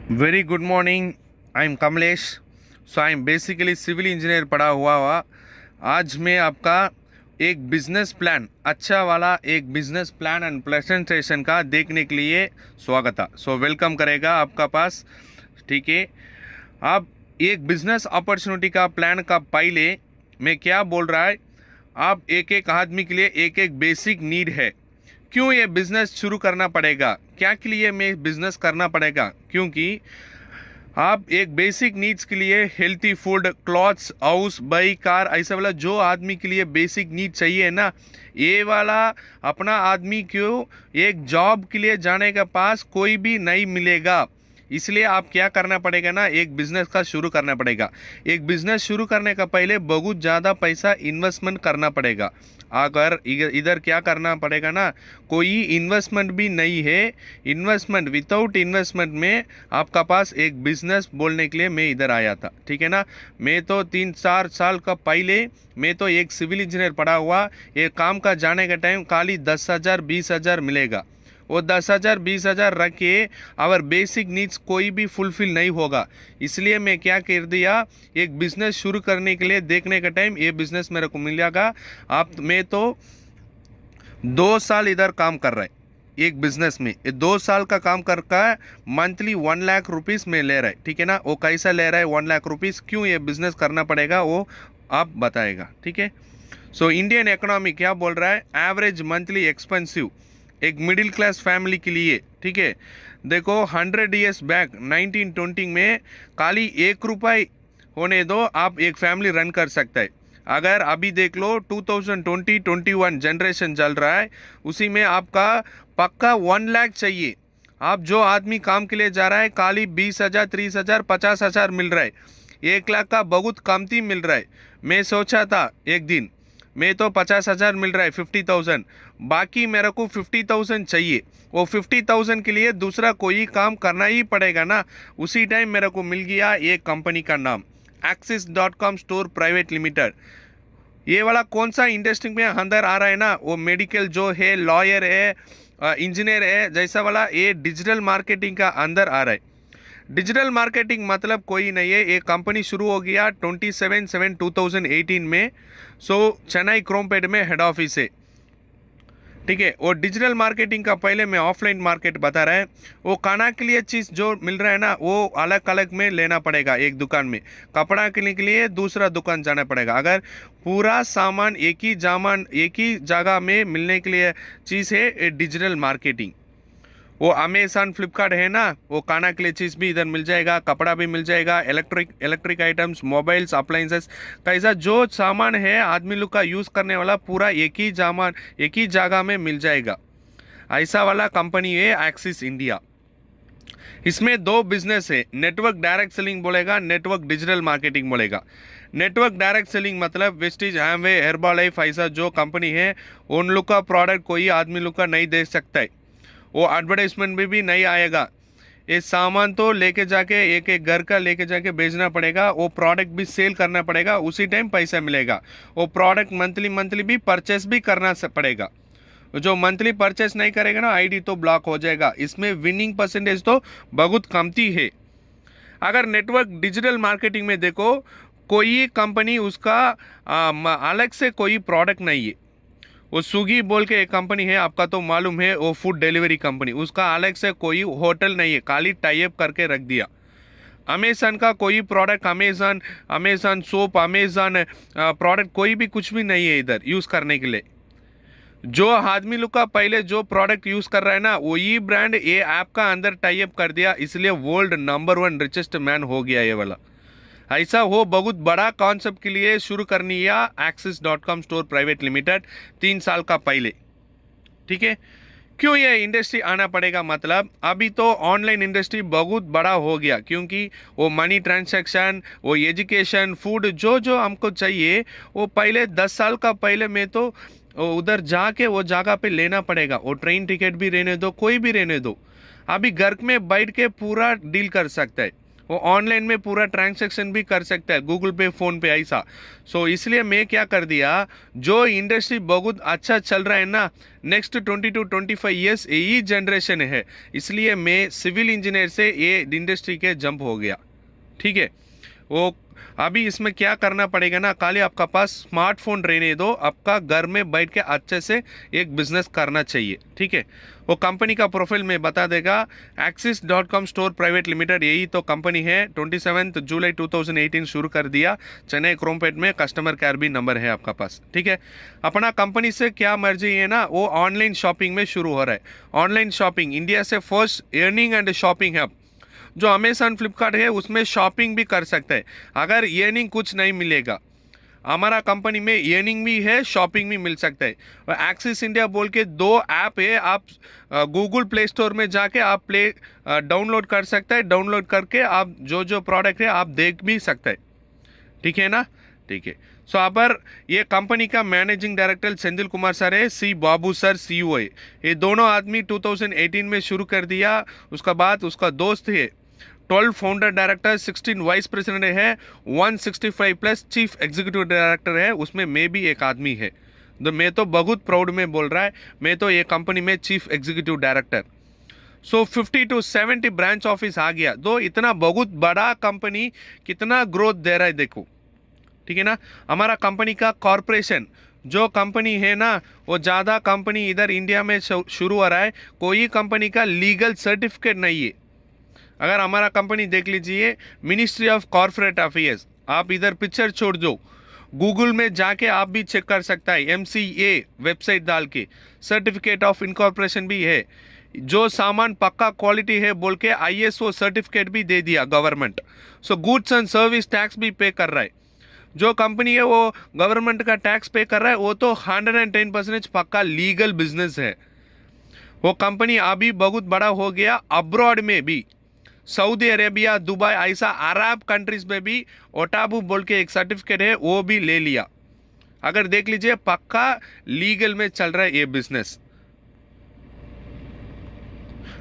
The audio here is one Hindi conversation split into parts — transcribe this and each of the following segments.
Very good morning. I am Kamlesh. So I am basically civil engineer पढ़ा हुआ। आज मैं आपका एक बिजनेस प्लान, अच्छा वाला एक बिजनेस प्लान एंड प्रेजेंटेशन का देखने के लिए स्वागत है। सो वेलकम करेगा आपका पास। ठीक है, आप एक बिजनेस अपॉर्चुनिटी का प्लान का पहले मैं क्या बोल रहा है, आप एक एक आदमी के लिए एक एक बेसिक नीड है। क्यों ये बिजनेस शुरू करना पड़ेगा, क्या के लिए मैं बिजनेस करना पड़ेगा, क्योंकि आप एक बेसिक नीड्स के लिए healthy food, clothes, house, bike, car, ऐसा वाला जो आदमी के लिए बेसिक नीड चाहिए ना, ये वाला अपना आदमी को एक जॉब के लिए जाने के पास कोई भी नहीं मिलेगा। इसलिए आप क्या करना पड़ेगा ना, एक बिजनेस का शुरू करना पड़ेगा। एक बिजनेस शुरू करने का पहले बहुत ज़्यादा पैसा इन्वेस्टमेंट करना पड़ेगा। अगर इधर क्या करना पड़ेगा ना, कोई इन्वेस्टमेंट भी नहीं है। इन्वेस्टमेंट, विदाउट इन्वेस्टमेंट में आपका पास एक बिजनेस बोलने के लिए मैं इधर आया था। ठीक है ना, मैं तो 3-4 साल का पहले मैं तो एक सिविल इंजीनियर पढ़ा हुआ। ये काम का जाने का टाइम खाली 10,000 20,000 मिलेगा। वो 10,000 20,000 रख के और बेसिक नीड्स कोई भी फुलफिल नहीं होगा। इसलिए मैं क्या कर दिया, एक बिजनेस शुरू करने के लिए देखने का टाइम ये बिजनेस मेरे को मिल जाएगा। आप, मैं तो 2 साल इधर काम कर रहा है एक बिजनेस में। ये 2 साल का काम कर का मंथली 1 लाख रुपीस में ले रहा है। ठीक है ना, वो कैसा ले रहा है 1 लाख रुपीस, क्यों ये बिजनेस करना पड़ेगा वो आप बताएगा। ठीक है, सो इंडियन इकोनॉमी क्या बोल रहा है, एवरेज मंथली एक्सपेंसिव एक मिडिल क्लास फैमिली के लिए। ठीक है, देखो 100 ईयर्स बैक 1920 में खाली 1 रुपये होने दो आप एक फैमिली रन कर सकता है। अगर अभी देख लो 2020-21 जनरेशन चल रहा है, उसी में आपका पक्का 1 लाख चाहिए। आप जो आदमी काम के लिए जा रहा है खाली 20,000 30,000 50,000 मिल रहा है। 1 लाख का बहुत कमती मिल रहा है। मैं सोचा था एक दिन मैं तो 50,000 मिल रहा है 50,000, बाकी मेरे को 50,000 चाहिए। वो 50,000 के लिए दूसरा कोई काम करना ही पड़ेगा ना। उसी टाइम मेरे को मिल गया एक कंपनी का नाम Axis.com स्टोर प्राइवेट लिमिटेड। ये वाला कौन सा इंडस्ट्री में अंदर आ रहा है ना, वो मेडिकल जो है, लॉयर है, इंजीनियर है, जैसा वाला ये डिजिटल मार्केटिंग का अंदर आ रहा है। डिजिटल मार्केटिंग मतलब कोई नहीं है, ये कंपनी शुरू हो गया 27/7/2018 में। सो चेन्नई क्रोमपेट में हेड ऑफिस है। ठीक है, वो डिजिटल मार्केटिंग का पहले मैं ऑफलाइन मार्केट बता रहा है। वो खाना के लिए चीज़ जो मिल रहा है ना, वो अलग अलग में लेना पड़ेगा एक दुकान में। कपड़ा के लिए दूसरा दुकान जाना पड़ेगा। अगर पूरा सामान एक ही जगह में मिलने के लिए चीज़ है डिजिटल मार्केटिंग। वो अमेज़न फ्लिपकार्ट है ना, वो खाना के लिए चीज़ भी इधर मिल जाएगा, कपड़ा भी मिल जाएगा, इलेक्ट्रिक आइटम्स, मोबाइल्स, अप्लाइंसेस, कैसा जो सामान है आदमी लोग का यूज़ करने वाला पूरा एक ही जगह में मिल जाएगा। ऐसा वाला कंपनी है एक्सिस इंडिया। इसमें 2 बिजनेस है, नेटवर्क डायरेक्ट सेलिंग बोलेगा, नेटवर्क डिजिटल मार्केटिंग बोलेगा। नेटवर्क डायरेक्ट सेलिंग मतलब वेस्टीज, हैमवे, हेर्बालाइफ, ऐसा जो कंपनी है उन लोग का प्रोडक्ट कोई आदमी लोग का नहीं दे सकता है। वो एडवर्टाइजमेंट में भी नहीं आएगा। ये सामान तो लेके जाके एक एक घर का लेके जाके बेचना पड़ेगा, वो प्रोडक्ट भी सेल करना पड़ेगा, उसी टाइम पैसा मिलेगा। वो प्रोडक्ट मंथली मंथली भी परचेस भी करना पड़ेगा। जो मंथली परचेस नहीं करेगा ना, आईडी तो ब्लॉक हो जाएगा। इसमें विनिंग परसेंटेज तो बहुत कमती है। अगर नेटवर्क डिजिटल मार्केटिंग में देखो, कोई कंपनी उसका अलग से कोई प्रोडक्ट नहीं है। वो स्विगी बोल के एक कंपनी है, आपका तो मालूम है, वो फूड डिलीवरी कंपनी, उसका अलग से कोई होटल नहीं है, खाली टाई अप करके रख दिया। अमेज़न का कोई product, Amazon soap, Amazon product कोई भी कुछ भी नहीं है इधर यूज़ करने के लिए। जो आदमी लोग का पहले जो प्रोडक्ट यूज़ कर रहा है ना, वही ब्रांड ये ऐप का अंदर टाई अप कर दिया, इसलिए वर्ल्ड नंबर 1 रिचेस्ट मैन हो गया ये वाला। ऐसा हो बहुत बड़ा कॉन्सेप्ट के लिए शुरू करनी है Axis.com स्टोर प्राइवेट लिमिटेड 3 साल का पहले। ठीक है, क्यों ये इंडस्ट्री आना पड़ेगा, मतलब अभी तो ऑनलाइन इंडस्ट्री बहुत बड़ा हो गया, क्योंकि वो मनी ट्रांजैक्शन, वो एजुकेशन, फूड जो जो हमको चाहिए, वो पहले 10 साल का पहले में तो उधर जाके वो जगह पे लेना पड़ेगा। वो ट्रेन टिकट भी रहने दो, कोई भी रहने दो, अभी घर में बैठ के पूरा डील कर सकता है। वो ऑनलाइन में पूरा ट्रांजैक्शन भी कर सकता है, गूगल पे, फोन पे, ऐसा। सो इसलिए मैं क्या कर दिया, जो इंडस्ट्री बहुत अच्छा चल रहा है ना, नेक्स्ट 20 to 25 years यही जनरेशन है, इसलिए मैं सिविल इंजीनियर से ये इंडस्ट्री के जंप हो गया। ठीक है, वो अभी इसमें क्या करना पड़ेगा ना, खाली आपका पास स्मार्टफोन रहने दो, आपका घर में बैठ के अच्छे से एक बिजनेस करना चाहिए। ठीक है, वो कंपनी का प्रोफाइल में बता देगा। Axis.com स्टोर प्राइवेट लिमिटेड, यही तो कंपनी है। 27 जुलाई 2018 शुरू कर दिया चेन्नई क्रोमपेट में। कस्टमर केयर भी नंबर है आपका पास। ठीक है, अपना कंपनी से क्या मर्जी है ना, वो ऑनलाइन शॉपिंग में शुरू हो रहा है। ऑनलाइन शॉपिंग इंडिया से फर्स्ट अर्निंग एंड शॉपिंग है। जो अमेजन फ्लिपकार्ट है उसमें शॉपिंग भी कर सकते हैं। अगर अर्निंग कुछ नहीं मिलेगा, हमारा कंपनी में अर्निंग भी है, शॉपिंग भी मिल सकता है। और एक्सिस इंडिया बोल के 2 ऐप है, आप गूगल प्ले स्टोर में जाके आप डाउनलोड कर सकते हैं। डाउनलोड करके आप जो जो प्रोडक्ट है आप देख भी सकते हैं। ठीक है ना, ठीक है। सो यहाँ पर ये कंपनी का managing director Senthil Kumar sir है, सी बाबू सर CEO है। ये दोनों आदमी 2018 में शुरू कर दिया। उसका बाद उसका दोस्त है 12 फाउंडर डायरेक्टर, 16 वाइस प्रेसिडेंट है, 165 प्लस चीफ एग्जीक्यूटिव डायरेक्टर है, उसमें मैं भी एक आदमी है। तो मैं तो बहुत प्राउड में बोल रहा है, मैं तो ये कंपनी में chief executive director. So 50 to 70 branch office आ गया। तो इतना बहुत बड़ा कंपनी कितना ग्रोथ दे रहा है देखो। ठीक है ना, हमारा कंपनी का कॉरपोरेशन जो कंपनी है ना, वो ज़्यादा कंपनी इधर इंडिया में शुरू हो रहा है, कोई कंपनी का लीगल सर्टिफिकेट नहीं है। अगर हमारा कंपनी देख लीजिए, मिनिस्ट्री ऑफ कॉर्पोरेट अफेयर्स, आप इधर पिक्चर छोड़ दो, गूगल में जाके आप भी चेक कर सकता है, MCA वेबसाइट डाल के सर्टिफिकेट ऑफ इनकॉर्पोरेशन भी है। जो सामान पक्का क्वालिटी है बोल के ISO सर्टिफिकेट भी दे दिया government. So goods and service tax भी पे कर रहा है। जो कंपनी है वो गवर्नमेंट का टैक्स पे कर रहा है, वो तो 110% पक्का लीगल बिजनेस है। वो कंपनी अभी बहुत बड़ा हो गया। अब्रॉड में भी सऊदी अरेबिया, दुबई, ऐसा अरब कंट्रीज में भी ओटाबू बोल के एक सर्टिफिकेट है, वो भी ले लिया। अगर देख लीजिए पक्का लीगल में चल रहा है ये बिजनेस।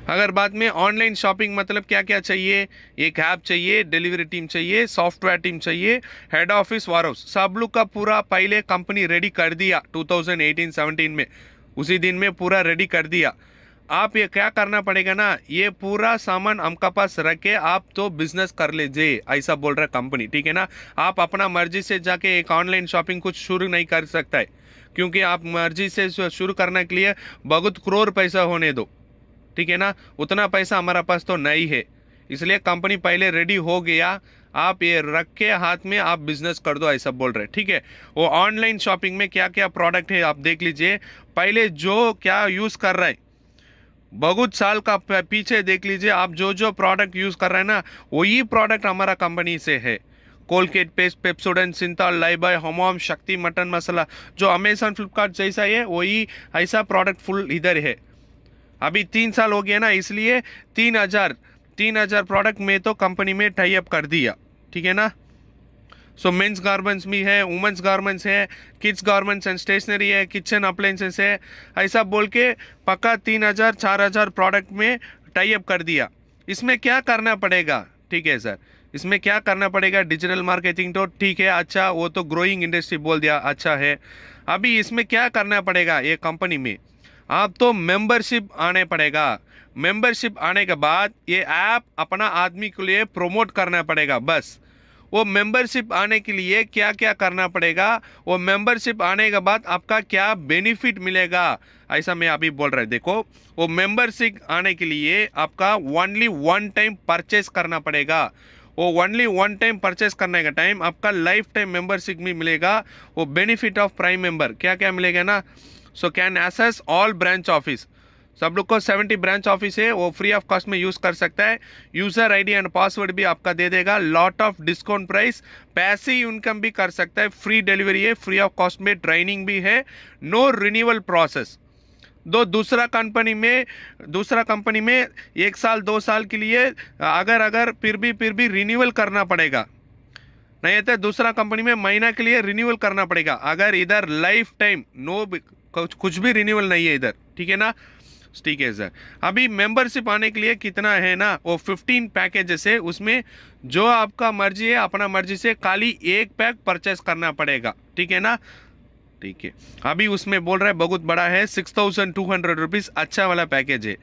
अगर बाद में ऑनलाइन शॉपिंग मतलब क्या क्या चाहिए, एक ऐप चाहिए, डिलीवरी टीम चाहिए, सॉफ्टवेयर टीम चाहिए, हेड ऑफिस, वारहाउस, सब लोग का पूरा पहले कंपनी रेडी कर दिया 2018-17 में। उसी दिन में पूरा रेडी कर दिया। आप ये क्या करना पड़ेगा ना, ये पूरा सामान हमका पास रख के आप तो बिजनेस कर लीजिए, ऐसा बोल रहा है कंपनी। ठीक है ना, आप अपना मर्जी से जाके एक ऑनलाइन शॉपिंग कुछ शुरू नहीं कर सकता है, क्योंकि आप मर्जी से शुरू करने के लिए बहुत करोड़ पैसा होने दो। ठीक है ना, उतना पैसा हमारा पास तो नहीं है, इसलिए कंपनी पहले रेडी हो गया। आप ये रख के हाथ में आप बिजनेस कर दो, ऐसा बोल रहे। ठीक है, वो ऑनलाइन शॉपिंग में क्या क्या प्रोडक्ट है आप देख लीजिए। पहले जो क्या यूज कर रहा है, बहुत साल का पीछे देख लीजिए, आप जो जो प्रोडक्ट यूज कर रहे हैं ना, वही प्रोडक्ट हमारा कंपनी से है। Colgate paste, Pepsodent, Cinthol, Lifebuoy, Hamam, Sakthi mutton मसाला, जो अमेजन फ्लिपकार्ट जैसा है वही ऐसा प्रोडक्ट फुल इधर है। अभी 3 साल हो गया ना, इसलिए 3000 प्रोडक्ट में तो कंपनी में टाई अप कर दिया। ठीक है ना, सो मेंस गारमेंट्स भी है, वुमेंस गारमेंट्स है, किड्स गारमेंट्स एंड स्टेशनरी है, किचन अप्लायंसेस है, ऐसा बोल के पक्का 3000-4000 प्रोडक्ट में टाई अप कर दिया। इसमें क्या करना पड़ेगा? ठीक है सर, इसमें क्या करना पड़ेगा? डिजिटल मार्केटिंग तो ठीक है, अच्छा, वो तो ग्रोइंग इंडस्ट्री बोल दिया, अच्छा है। अभी इसमें क्या करना पड़ेगा? ये कंपनी में आप तो मेंबरशिप आने पड़ेगा। मेंबरशिप आने के बाद ये ऐप अपना आदमी के लिए प्रमोट करना पड़ेगा। बस वो मेंबरशिप आने के लिए क्या क्या करना पड़ेगा, वो मेंबरशिप आने के बाद आपका क्या बेनिफिट मिलेगा, ऐसा मैं अभी बोल रहा हूँ। देखो, वो मेंबरशिप आने के लिए आपका ओनली 1 टाइम परचेस करना पड़ेगा। वो ओनली 1 टाइम परचेस करने का टाइम आपका लाइफ टाइम मेंबरशिप भी मिलेगा। वो बेनिफिट ऑफ प्राइम मेंबर क्या क्या मिलेगा ना, so can access all branch office. सब लोग को 70 ब्रांच ऑफिस है, वो फ्री ऑफ कॉस्ट में यूज कर सकता है। यूजर आईडी एंड पासवर्ड भी आपका दे देगा। Lot of discount price, passive income भी कर सकता है, फ्री डिलीवरी है, फ्री ऑफ कॉस्ट में ट्रेनिंग भी है, नो रिन्यूअल प्रोसेस। दूसरा कंपनी में 1 साल 2 साल के लिए अगर फिर भी रिन्यूअल करना पड़ेगा, नहीं तो दूसरा कंपनी में महीना के लिए रिन्यूअल करना पड़ेगा। अगर इधर लाइफ टाइम नो कुछ भी रिन्यूअल नहीं है इधर। ठीक है ना, ठीक है सर। अभी मेंबरशिप आने के लिए कितना है ना, वो 15 पैकेजेस है, उसमें जो आपका मर्जी है अपना मर्जी से खाली एक पैक परचेस करना पड़ेगा, ठीक है ना। ठीक है, अभी उसमें बोल रहा है बहुत बड़ा है, 6200 रुपीज़ अच्छा वाला पैकेज है।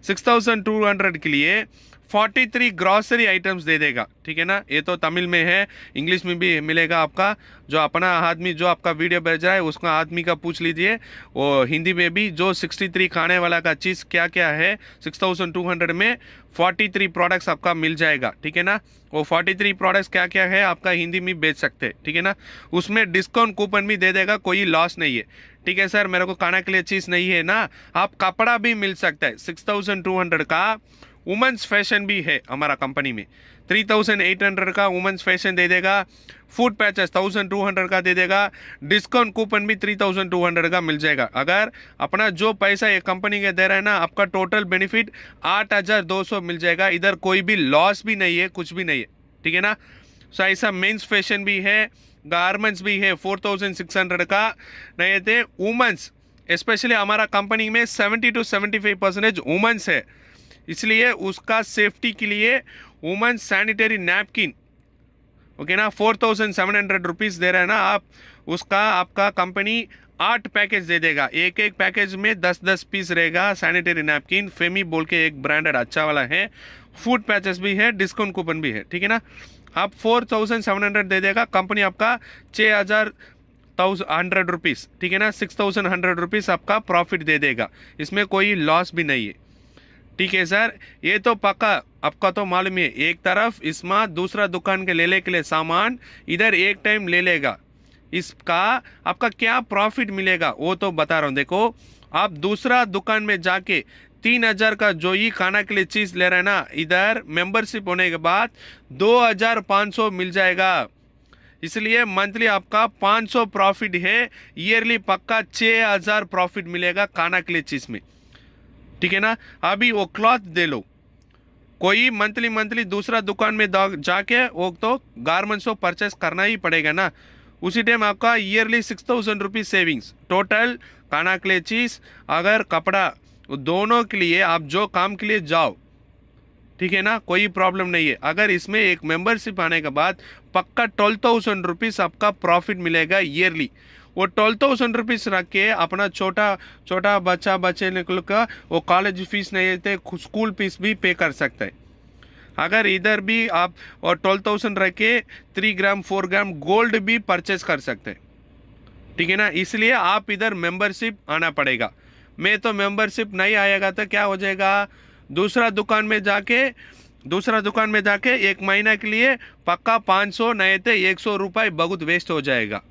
6200 के लिए 43 ग्रॉसरी आइटम्स दे देगा, ठीक है ना। ये तो तमिल में है, इंग्लिश में भी मिलेगा आपका। जो अपना आदमी जो आपका वीडियो भेज रहा है उसका आदमी का पूछ लीजिए, वो हिंदी में भी जो 63 खाने वाला का चीज़ क्या क्या है 6200 में 43 प्रोडक्ट्स आपका मिल जाएगा, ठीक है ना। वो 43 प्रोडक्ट्स क्या क्या है आपका हिंदी में बेच सकते हैं, ठीक है ना। उसमें डिस्काउंट कूपन भी दे देगा, कोई लॉस नहीं है, ठीक है सर। मेरे को खाने के लिए चीज़ नहीं है ना, आप कपड़ा भी मिल सकता है। 6200 का वुमेंस फैशन भी है हमारा कंपनी में, 3800 का वुमेंस फैशन दे देगा। फूड पैचेस 1200 का दे देगा, डिस्काउंट कूपन भी 3200 का मिल जाएगा। अगर अपना जो पैसा ये कंपनी के दे रहा है ना, आपका टोटल बेनिफिट 8200 मिल जाएगा। इधर कोई भी लॉस भी नहीं है, कुछ भी नहीं है, ठीक है ना। सो ऐसा मेंस फैशन भी है, गारमेंट्स भी है 4600 का। नहीं थे वुमेंस, स्पेशली हमारा कंपनी में 70 to 75% वुमेंस है, इसलिए उसका सेफ्टी के लिए वुमेन सैनिटरी नैपकिन, ओके ना, 4700 रुपीज़ दे रहे हैं ना आप, उसका आपका कंपनी 8 पैकेज दे देगा। एक एक पैकेज में 10-10 पीस रहेगा सैनिटरी नैपकिन। फेमी बोल के एक ब्रांडेड अच्छा वाला है, फूड पैचेस भी है, डिस्काउंट कूपन भी है, ठीक है ना। आप 4700 दे देगा, कंपनी आपका 6100 रुपीज़, ठीक है ना, 6100 रुपीज़ आपका प्रॉफिट दे देगा। इसमें कोई लॉस भी नहीं है, ठीक है सर। ये तो पक्का आपका तो मालूम है, एक तरफ इसमें दूसरा दुकान के लेने के लिए सामान इधर एक टाइम ले लेगा, इसका आपका क्या प्रॉफिट मिलेगा वो तो बता रहा हूँ। देखो, आप दूसरा दुकान में जाके 3000 का जो ही खाना के लिए चीज़ ले रहे हैं ना, इधर मेंबरशिप होने के बाद 2500 मिल जाएगा। इसलिए मंथली आपका 500 प्रॉफिट है, ईयरली पक्का 6000 प्रॉफिट मिलेगा खाना के लिए चीज़ में, ठीक है ना। अभी वो क्लॉथ दे लो, कोई मंथली दूसरा दुकान में जाके वो तो गारमेंट्स को परचेस करना ही पड़ेगा ना। उसी टाइम आपका ईयरली 6000 रुपीज़ सेविंग्स टोटल, खाना के लिए चीज़ अगर कपड़ा, दोनों के लिए आप जो काम के लिए जाओ, ठीक है ना, कोई प्रॉब्लम नहीं है। अगर इसमें एक मेंबरशिप आने के बाद पक्का 12000 रुपीज़ आपका प्रॉफिट मिलेगा ईयरली। वो 12000 रुपीज़ रख के अपना छोटा बच्चे निकल का वो कॉलेज फीस नहीं देते, स्कूल फीस भी पे कर सकता है। अगर इधर भी आप और 12000 रख के 3 ग्राम 4 ग्राम गोल्ड भी परचेज कर सकते हैं, ठीक है ना। इसलिए आप इधर मेंबरशिप आना पड़ेगा। मैं तो मेंबरशिप नहीं आएगा तो क्या हो जाएगा, दूसरा दुकान में जाके 1 महीना के लिए पक्का 500 नहीं तो 100 रुपये बहुत वेस्ट हो जाएगा।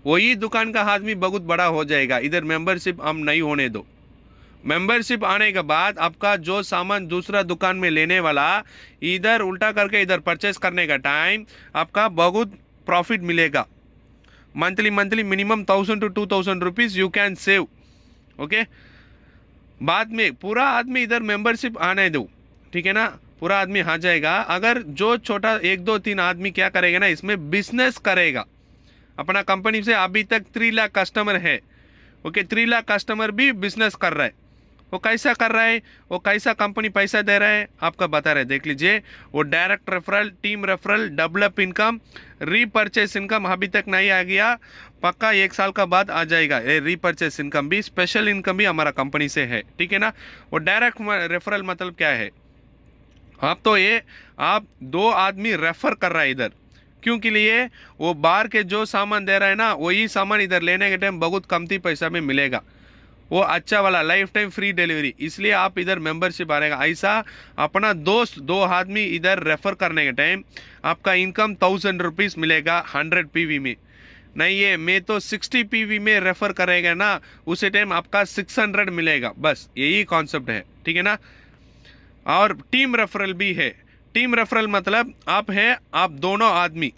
वही दुकान का आदमी बहुत बड़ा हो जाएगा। इधर मेंबरशिप हम नहीं होने दो। मेंबरशिप आने के बाद आपका जो सामान दूसरा दुकान में लेने वाला इधर उल्टा करके इधर परचेस करने का टाइम आपका बहुत प्रॉफिट मिलेगा। Monthly minimum 1000 to 2000 rupees you can save, okay. बाद में पूरा आदमी इधर मेंबरशिप आने दो, ठीक है ना, पूरा आदमी आ जाएगा। अगर जो छोटा 1 2 3 आदमी क्या करेगा ना, इसमें बिजनेस करेगा। अपना कंपनी से अभी तक 3 लाख कस्टमर है, ओके, 3 लाख कस्टमर भी बिजनेस कर रहा है। वो कैसा कर रहा है, वो कैसा कंपनी पैसा दे रहा है आपका बता रहे, देख लीजिए। वो direct referral, team referral, develop income, repurchase income अभी तक नहीं आ गया, पक्का 1 साल का बाद आ जाएगा। ये रीपर्चेस इनकम भी, स्पेशल इनकम भी हमारा कंपनी से है, ठीक है ना। वो डायरेक्ट रेफरल मतलब क्या है, आप तो ये आप 2 आदमी रेफर कर रहा है इधर, क्योंकि लिए वो बाहर के जो सामान दे रहा है ना, वही सामान इधर लेने के टाइम बहुत कमती पैसा में मिलेगा। वो अच्छा वाला लाइफ टाइम फ्री डिलीवरी, इसलिए आप इधर मेंबरशिप आएगा। ऐसा अपना दोस्त 2 आदमी इधर रेफर करने के टाइम आपका इनकम 1000 रुपीज़ मिलेगा 100 PV में। नहीं है मैं तो 60 PV में रेफर करेगा ना, उसी टाइम आपका 600 मिलेगा, बस यही कॉन्सेप्ट है, ठीक है ना। और टीम रेफरल भी है। टीम रेफरल मतलब आप दोनों आदमी,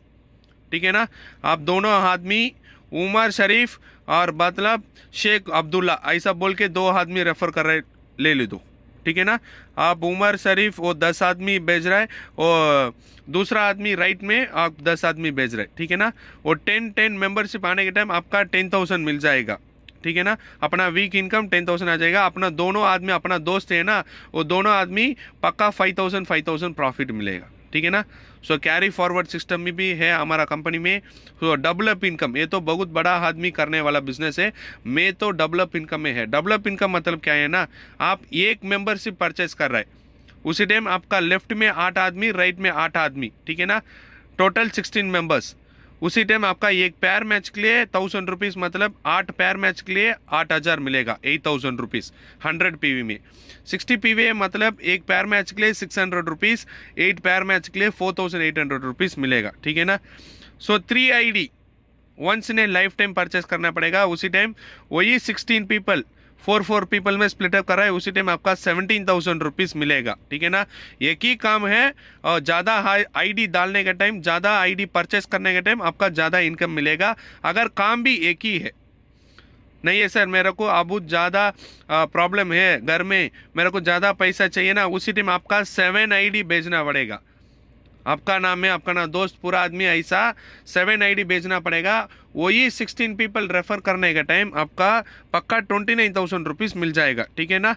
ठीक है ना, आप दोनों आदमी उमर शरीफ और मतलब शेख अब्दुल्ला ऐसा बोल के 2 आदमी रेफर कर रहे, ले ले दो, ठीक है ना। आप उमर शरीफ वो 10 आदमी भेज रहा है, और दूसरा आदमी राइट में आप 10 आदमी भेज रहे, ठीक है ना। वो 10 मेंबरशिप आने के टाइम आपका 10,000 मिल जाएगा, ठीक है ना। अपना वीक इनकम 10,000 आ जाएगा। अपना दोनों आदमी, अपना दोस्त है ना, वो दोनों आदमी पक्का 5,000 प्रॉफिट मिलेगा, ठीक है ना। सो कैरी फॉरवर्ड सिस्टम में भी है हमारा कंपनी में। सो डेवलप इनकम, ये तो बहुत बड़ा आदमी करने वाला बिजनेस है। मैं तो डेवलप इनकम में है। डेवलप इनकम मतलब क्या है ना, आप एक मेंबरशिप परचेस कर रहे हैं, उसी टाइम आपका लेफ्ट में 8 आदमी, राइट में 8 आदमी, ठीक है ना, टोटल 16 मेंबर्स। उसी टाइम आपका एक पैर मैच के लिए 1,000 रुपीज़, मतलब 8 पैर मैच के लिए 8,000 मिलेगा, 8,000 रुपीज़ 100 पीवी में। 60 पीवी मतलब एक पैर मैच के लिए 600 रुपीज़, 8 पैर मैच के लिए 4,800 रुपीज़ मिलेगा, ठीक है ना। So 3 ID once in a life time purchase करना पड़ेगा। उसी टाइम वही 16 पीपल 4 पीपल में स्प्लिट अप कर रहा है, उसी टाइम आपका 17,000 रुपीज़ मिलेगा, ठीक है ना। एक ही काम है और ज़्यादा ID डालने का टाइम, ज़्यादा ID परचेस करने का टाइम आपका ज़्यादा इनकम मिलेगा। अगर काम भी एक ही है, नहीं है सर मेरे को अब ज़्यादा प्रॉब्लम है घर में, मेरे को ज़्यादा पैसा चाहिए ना, उसी टाइम आपका 7 ID भेजना पड़ेगा। आपका नाम है, आपका नाम दोस्त पूरा आदमी, ऐसा 7 ID भेजना पड़ेगा। वही 16 पीपल रेफर करने का टाइम आपका पक्का 29,000 रुपीज़ मिल जाएगा, ठीक है ना।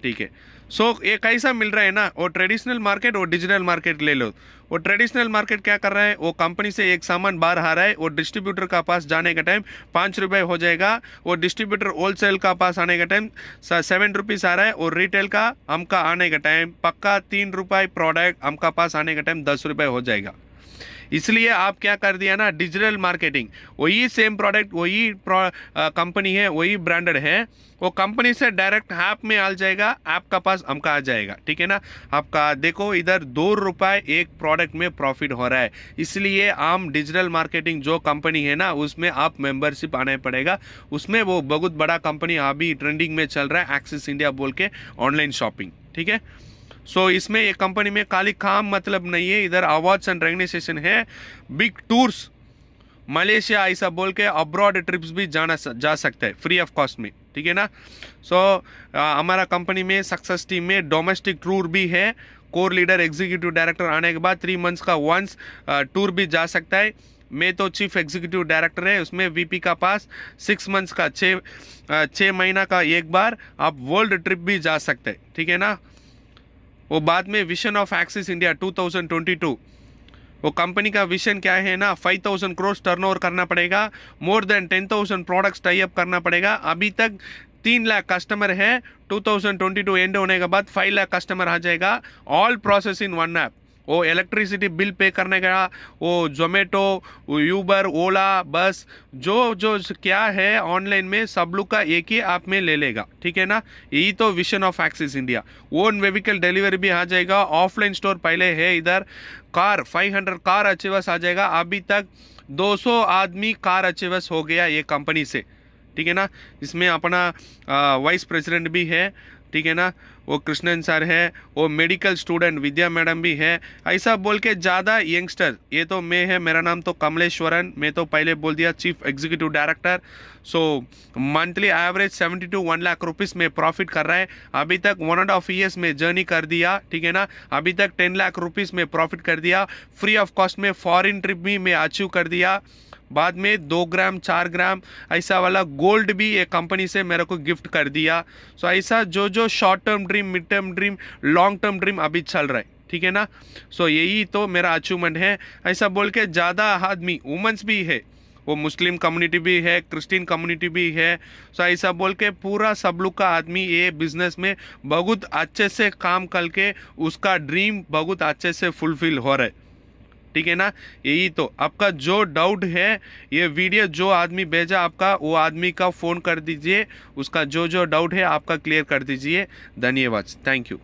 ठीक है। सो ये कैसा मिल रहा है ना, वो ट्रेडिशनल मार्केट और डिजिटल मार्केट ले लो। वो ट्रेडिशनल मार्केट क्या कर रहा है, वो कंपनी से एक सामान बाहर आ रहा है, वो डिस्ट्रीब्यूटर का पास जाने का टाइम 5 रुपये हो जाएगा। वो डिस्ट्रीब्यूटर होलसेल का पास आने का टाइम 7 रुपीज़ आ रहा है, और रिटेल का हमका आने का टाइम पक्का 3 रुपये प्रोडक्ट हमका पास आने का टाइम 10 रुपये हो जाएगा। इसलिए आप क्या कर दिया ना, डिजिटल मार्केटिंग, वही सेम प्रोडक्ट, वही कंपनी है, वही ब्रांडेड है, वो कंपनी से डायरेक्ट ऐप में आ जाएगा, ऐप का पास हमका आ जाएगा, ठीक है ना। आपका देखो इधर 2 रुपये एक प्रोडक्ट में प्रॉफिट हो रहा है। इसलिए हम डिजिटल मार्केटिंग जो कंपनी है ना, उसमें आप मेंबरशिप आना पड़ेगा। उसमें वो बहुत बड़ा कंपनी अभी ट्रेंडिंग में चल रहा है, एक्सिस इंडिया बोल के ऑनलाइन शॉपिंग, ठीक है। सो इसमें एक कंपनी में खाली काम मतलब नहीं है, इधर अवार्ड्स एंड रिकग्निशन है, बिग टूर्स, मलेशिया ऐसा बोल के अब्रॉड ट्रिप्स भी जा सकता है फ्री ऑफ कॉस्ट में, ठीक है ना। सो हमारा कंपनी में सक्सेस टीम में डोमेस्टिक टूर भी है। कोर लीडर एग्जीक्यूटिव डायरेक्टर आने के बाद 3 मंथ्स का वंस टूर भी जा सकता है। मैं तो चीफ एग्जीक्यूटिव डायरेक्टर है, उसमें वीपी का पास 6 मंथ्स का 6 महीना का एक बार आप वर्ल्ड ट्रिप भी जा सकते हैं, ठीक है ना। वो बाद में विजन ऑफ एक्सिस इंडिया 2022, वो कंपनी का विजन क्या है ना, 5,000 करोड़ टर्नओवर करना पड़ेगा, more than 10,000 products tie up करना पड़ेगा। अभी तक 3 लाख कस्टमर है, 2022 एंड होने के बाद 5 लाख कस्टमर आ जाएगा, all process in one app. वो इलेक्ट्रिसिटी बिल पे करने का, वो जोमेटो, यूबर, ओला, बस जो जो क्या है ऑनलाइन में सब लोग का एक ही ऐप में ले लेगा, ठीक है ना। यही तो vision of axis India. Own vehicle delivery भी आ जाएगा, ऑफलाइन स्टोर पहले है इधर, कार 500 कार अचीवर्स आ जाएगा। अभी तक 200 आदमी कार अचीवर्स हो गया ये कंपनी से, ठीक है ना। इसमें अपना वाइस प्रेसिडेंट भी है, ठीक है ना, वो कृष्णन सर है, वो मेडिकल स्टूडेंट विद्या मैडम भी है, ऐसा बोल के ज़्यादा यंगस्टर। ये तो मैं है, मेरा नाम तो कमलेश्वरन, मैं तो पहले बोल दिया chief executive director. So monthly average 70 to 1 lakh rupees में प्रॉफिट कर रहा है। अभी तक 1.5 ईयर्स में जर्नी कर दिया, ठीक है ना। अभी तक 10 लाख रुपीज़ में प्रॉफिट कर दिया। फ्री ऑफ कॉस्ट में फॉरेन ट्रिप भी मैं अचीव कर दिया। बाद में 2 ग्राम 4 ग्राम ऐसा वाला गोल्ड भी एक कंपनी से मेरे को गिफ्ट कर दिया। सो ऐसा जो जो short term dream, mid term dream, long term dream अभी चल रहा है, ठीक है ना। सो यही तो मेरा अचीवमेंट है। ऐसा बोल के ज़्यादा आदमी, वुमेंस भी है, वो मुस्लिम कम्युनिटी भी है, क्रिश्चियन कम्युनिटी भी है। सो ऐसा बोल के पूरा सब लोग का आदमी ये बिजनेस में बहुत अच्छे से काम करके उसका ड्रीम बहुत अच्छे से फुलफिल हो रहा है, ठीक है ना। यही तो आपका जो डाउट है, ये वीडियो जो आदमी भेजा आपका, वो आदमी का फ़ोन कर दीजिए, उसका जो जो डाउट है आपका क्लियर कर दीजिए। धन्यवाद, थैंक यू।